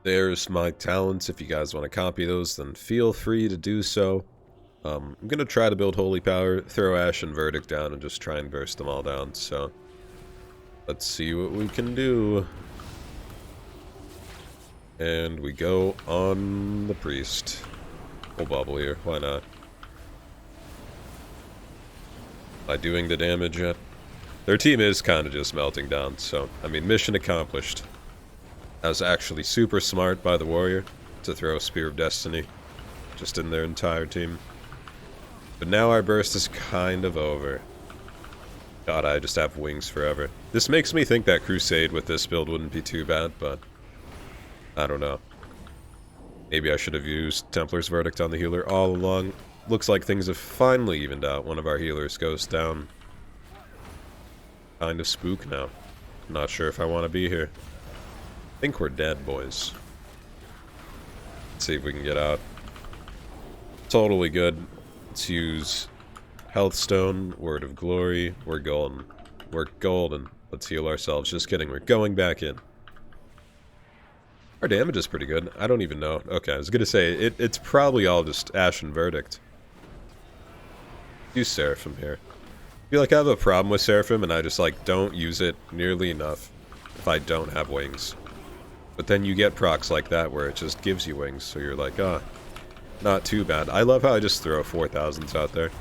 there's my talents. If you guys want to copy those, then feel free to do so. I'm going to try to build Holy Power, throw Ash and Verdict down, and just try and burst them all down, so let's see what we can do. And we go on the Priest. We'll bubble here, why not? Am I doing the damage yet? Their team is kind of just melting down, so, I mean, mission accomplished. That was actually super smart by the warrior to throw a Spear of Destiny just in their entire team. But now our burst is kind of over. God, I just have wings forever. This makes me think that Crusade with this build wouldn't be too bad, but I don't know. Maybe I should have used Templar's Verdict on the healer all along. Looks like things have finally evened out. One of our healers goes down. Kind of spook now. Not sure if I want to be here. I think we're dead, boys. Let's see if we can get out. Totally good. Let's use Health Stone, Word of Glory. We're golden. We're golden. Let's heal ourselves. Just kidding. We're going back in. Our damage is pretty good. I don't even know. Okay, I was gonna say, it's probably all just Ash and Verdict. Use Seraphim here. I feel like I have a problem with Seraphim, and I just, like, don't use it nearly enough if I don't have wings. But then you get procs like that where it just gives you wings, so you're like, ah, not too bad. I love how I just throw 4,000s out there.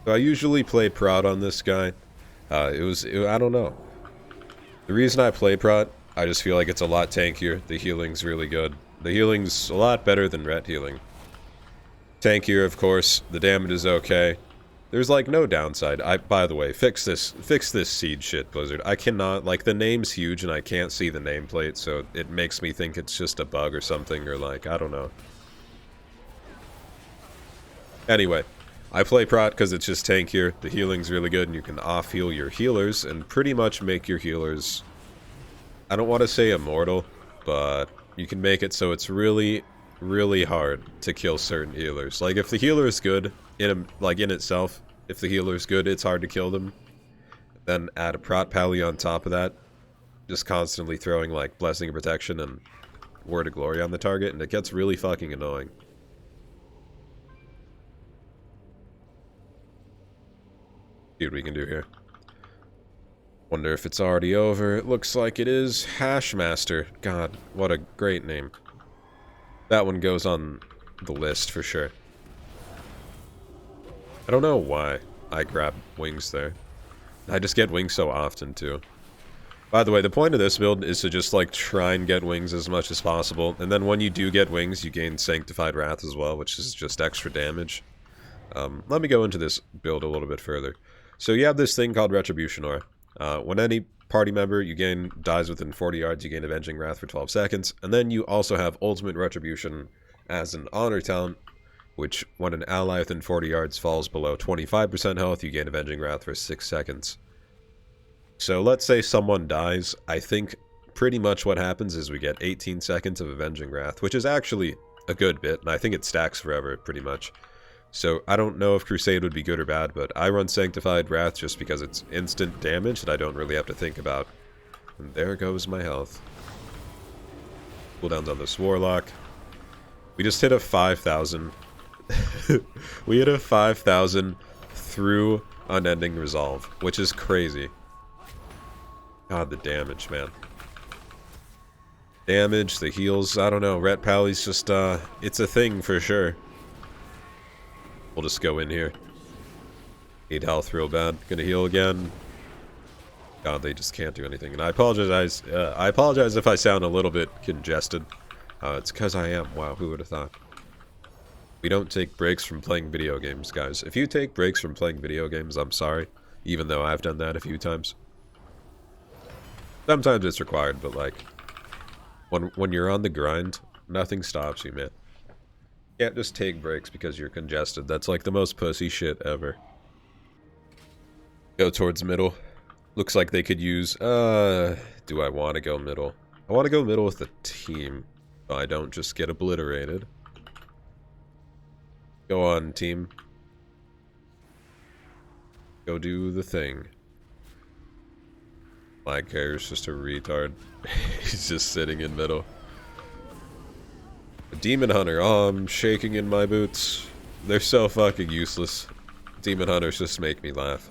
So I usually play Prot on this guy. I don't know. The reason I play Prot, I just feel like it's a lot tankier. The healing's really good. The healing's a lot better than Ret healing. Tankier, of course. The damage is okay. There's, like, no downside. By the way, fix this seed shit, Blizzard. I cannot, like, the name's huge and I can't see the nameplate, so it makes me think it's just a bug or something, or, like, I don't know. Anyway, I play Prot because it's just tankier. The healing's really good, and you can off-heal your healers and pretty much make your healers, I don't want to say immortal, but you can make it so it's really, really hard to kill certain healers. Like, if the healer is good, in itself, if the healer is good, it's hard to kill them. Then add a Prot Pally on top of that, just constantly throwing, like, Blessing of Protection and Word of Glory on the target, and it gets really fucking annoying. See what we can do here. Wonder if it's already over. It looks like it is. Hashmaster. God, what a great name. That one goes on the list for sure. I don't know why I grab wings there. I just get wings so often, too. By the way, the point of this build is to just, like, try and get wings as much as possible. And then when you do get wings, you gain Sanctified Wrath as well, which is just extra damage. Let me go into this build a little bit further. So you have this thing called Retribution Aura. When any party member dies within 40 yards, you gain Avenging Wrath for 12 seconds. And then you also have Ultimate Retribution as an honor talent, which, when an ally within 40 yards falls below 25% health, you gain Avenging Wrath for 6 seconds. So let's say someone dies. I think pretty much what happens is we get 18 seconds of Avenging Wrath, which is actually a good bit, and I think it stacks forever, pretty much. So I don't know if Crusade would be good or bad, but I run Sanctified Wrath just because it's instant damage that I don't really have to think about. And there goes my health. Cooldowns on this Warlock. We just hit a 5,000. We hit a 5,000 through Unending Resolve, which is crazy. God, the damage, man. Damage, the heals, I don't know. Ret Pally's just, it's a thing for sure. We'll just go in here. Need health real bad. Gonna heal again. God, they just can't do anything. And I apologize if I sound a little bit congested. It's because I am. Wow, who would have thought? We don't take breaks from playing video games, guys. If you take breaks from playing video games, I'm sorry. Even though I've done that a few times. Sometimes it's required, but like, when you're on the grind, nothing stops you, man. You can't just take breaks because you're congested. That's like the most pussy shit ever. Go towards middle. Looks like they could use, do I want to go middle? I want to go middle with the team, so I don't just get obliterated. Go on, team. Go do the thing. My character's just a retard. He's just sitting in middle. A Demon Hunter. Oh, I'm shaking in my boots. They're so fucking useless. Demon Hunters just make me laugh.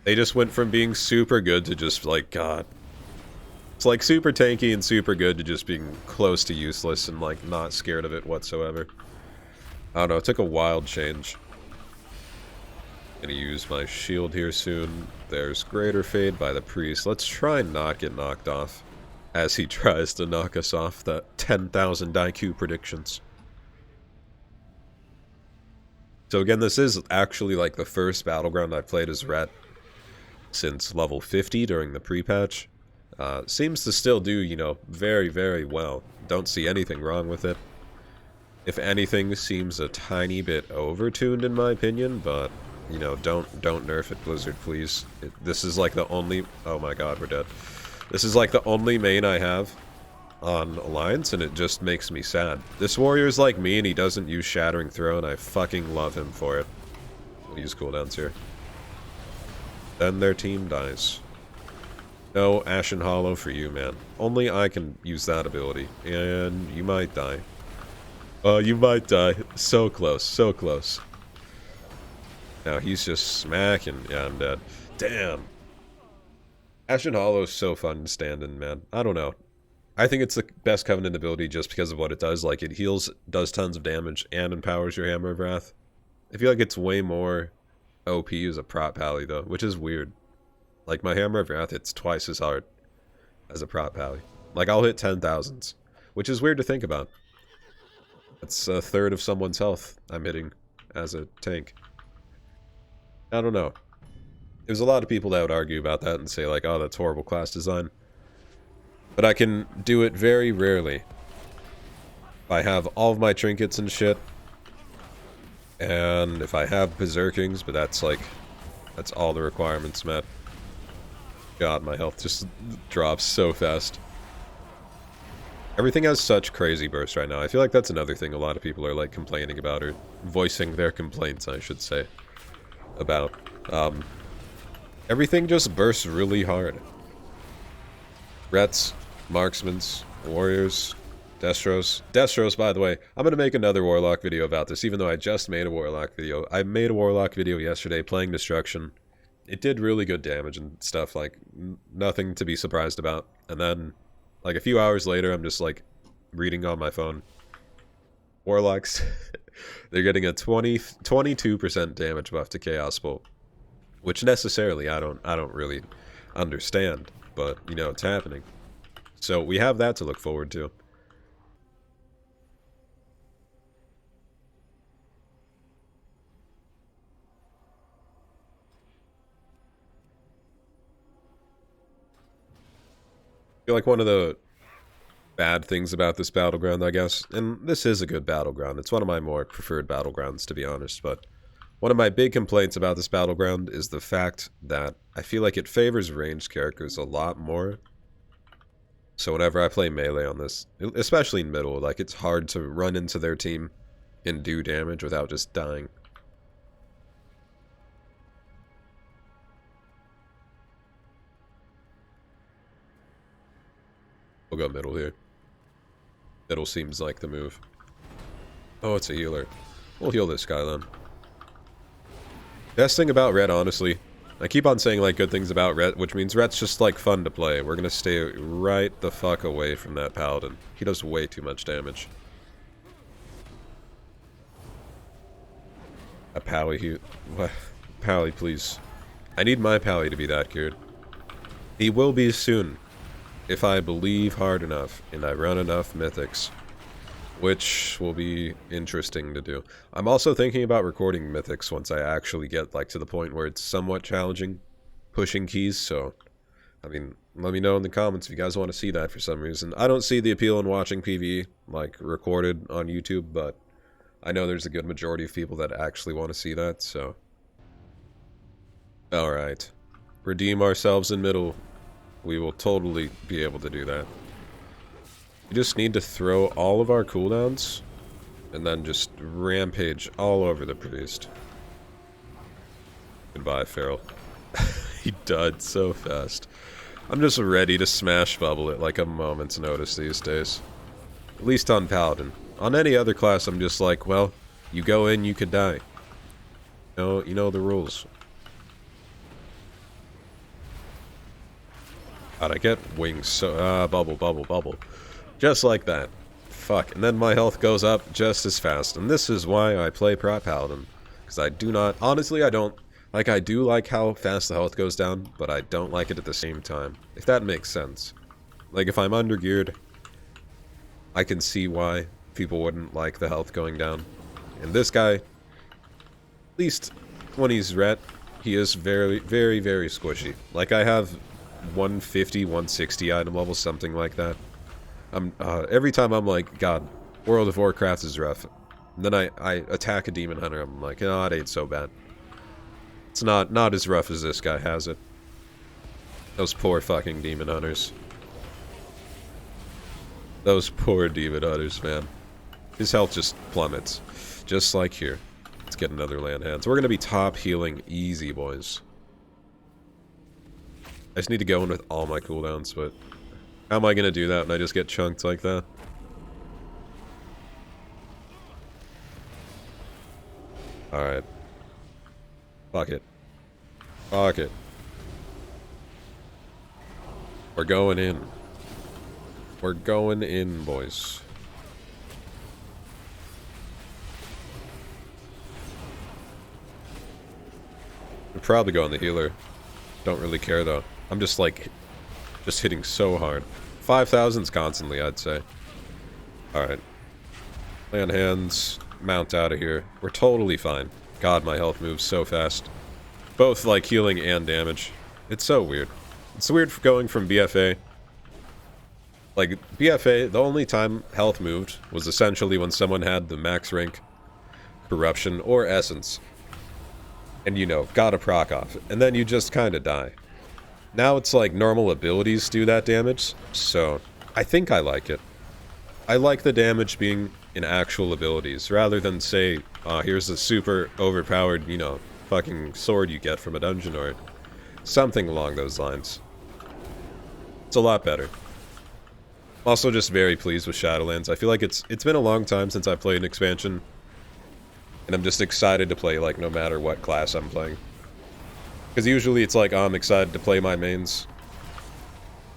They just went from being super good to just like, God. It's like super tanky and super good to just being close to useless and like not scared of it whatsoever. I don't know, it took a wild change. Gonna use my shield here soon. There's Greater Fade by the Priest. Let's try and not get knocked off as he tries to knock us off that 10,000 IQ predictions. So again, this is actually like the first Battleground I've played as Ret since level 50 during the pre-patch. Seems to still do, you know, very, very well. Don't see anything wrong with it. If anything, seems a tiny bit over-tuned in my opinion, but, you know, don't nerf it, Blizzard, please. This is like the only... Oh my god, we're dead. This is like the only main I have on Alliance, and it just makes me sad. This warrior's like me, and he doesn't use Shattering Throw, and I fucking love him for it. We'll use cooldowns here. Then their team dies. No Ashen Hollow for you, man. Only I can use that ability, and you might die. Oh, you might die. So close, so close. Now he's just smacking. Yeah, I'm dead. Damn. Ashen Hollow is so fun to stand in, man. I don't know. I think it's the best Covenant ability just because of what it does. Like, it heals, does tons of damage, and empowers your Hammer of Wrath. I feel like it's way more OP as a prop pally, though, which is weird. Like, my Hammer of Wrath hits twice as hard as a prop pally. Like, I'll hit 10,000s, which is weird to think about. That's a third of someone's health I'm hitting as a tank. I don't know. There's a lot of people that would argue about that and say, like, oh, that's horrible class design. But I can do it very rarely. I have all of my trinkets and shit. And if I have Berserkings, but that's like... That's all the requirements met. God, my health just drops so fast. Everything has such crazy bursts right now. I feel like that's another thing a lot of people are like complaining about, or voicing their complaints, I should say, about. Everything just bursts really hard. Rets, marksmans, warriors, Destros. Destros, by the way, I'm going to make another Warlock video about this, even though I just made a Warlock video. I made a Warlock video yesterday playing Destruction. It did really good damage and stuff, like, nothing to be surprised about. And then, like, a few hours later, I'm just, like, reading on my phone. Warlocks, they're getting a 22% damage buff to Chaos Bolt. Which necessarily I don't really understand, but, you know, it's happening. So, we have that to look forward to. I feel like one of the bad things about this battleground, I guess, and this is a good battleground, it's one of my more preferred battlegrounds, to be honest, but one of my big complaints about this battleground is the fact that I feel like it favors ranged characters a lot more. So whenever I play melee on this, especially in middle, like, it's hard to run into their team and do damage without just dying. We'll go middle here. Middle seems like the move. Oh, it's a healer. We'll heal this guy then. Best thing about Ret, honestly, I keep on saying like good things about Ret, which means Ret's just like fun to play. We're gonna stay right the fuck away from that paladin. He does way too much damage. A pally here. What? Pally, please. I need my pally to be that good. He will be soon. If I believe hard enough, and I run enough mythics. Which will be interesting to do. I'm also thinking about recording mythics once I actually get like to the point where it's somewhat challenging pushing keys, so I mean, let me know in the comments if you guys want to see that for some reason. I don't see the appeal in watching PvE like recorded on YouTube, but I know there's a good majority of people that actually want to see that, so alright. Redeem ourselves in middle. We will totally be able to do that. We just need to throw all of our cooldowns and then just rampage all over the priest. Goodbye, Feral. He died so fast. I'm just ready to smash bubble it like a moment's notice these days. At least on Paladin. On any other class, I'm just like, well, you go in, you could die. You know the rules. God, I get wings so... bubble, bubble, bubble. Just like that. Fuck. And then my health goes up just as fast. And this is why I play Prot Paladin. Because I do not... Honestly, I don't... Like, I do like how fast the health goes down, but I don't like it at the same time. If that makes sense. Like, if I'm undergeared, I can see why people wouldn't like the health going down. And this guy, at least when he's ret, he is very, very, very squishy. Like, I have 150, 160 item levels, something like that. Every time I'm like, God, World of Warcraft is rough. And then I attack a demon hunter, I'm like, oh, it ain't so bad. It's not as rough as this guy has it. Those poor fucking demon hunters. Those poor demon hunters, man. His health just plummets. Just like here. Let's get another land hand. So we're gonna be top healing easy, boys. I just need to go in with all my cooldowns, but how am I gonna do that when I just get chunked like that? Alright. Fuck it. Fuck it. We're going in. We're going in, boys. I'd probably go on the healer. Don't really care, though. I'm just, like, just hitting so hard. 5,000s constantly, I'd say. Alright. Land hands. Mount out of here. We're totally fine. God, my health moves so fast. Both, like, healing and damage. It's so weird. It's weird for going from BFA. Like, BFA, the only time health moved was essentially when someone had the max rank Corruption or Essence. And, you know, got a proc off. And then you just kind of die. Now it's like normal abilities do that damage, so I think I like it. I like the damage being in actual abilities, rather than say, here's a super overpowered, you know, fucking sword you get from a dungeon or something along those lines. It's a lot better. I'm also just very pleased with Shadowlands. I feel like it's been a long time since I played an expansion, and I'm just excited to play, like, no matter what class I'm playing. Because usually it's like, oh, I'm excited to play my mains.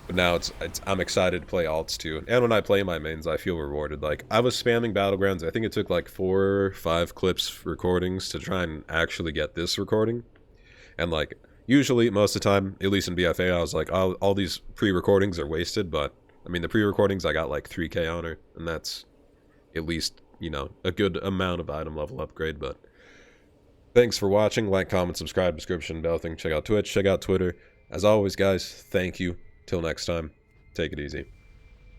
But now I'm excited to play alts too. And when I play my mains, I feel rewarded. Like, I was spamming Battlegrounds. I think it took like 4 or 5 clips recordings to try and actually get this recording. And like, usually, most of the time, at least in BFA, I was like, oh, all these pre-recordings are wasted. But, I mean, the pre-recordings, I got like 3k on her. And that's at least, you know, a good amount of item level upgrade. But thanks for watching. Like, comment, subscribe, description, bell thing. Check out Twitch, check out Twitter. As always, guys, thank you. Till next time, take it easy.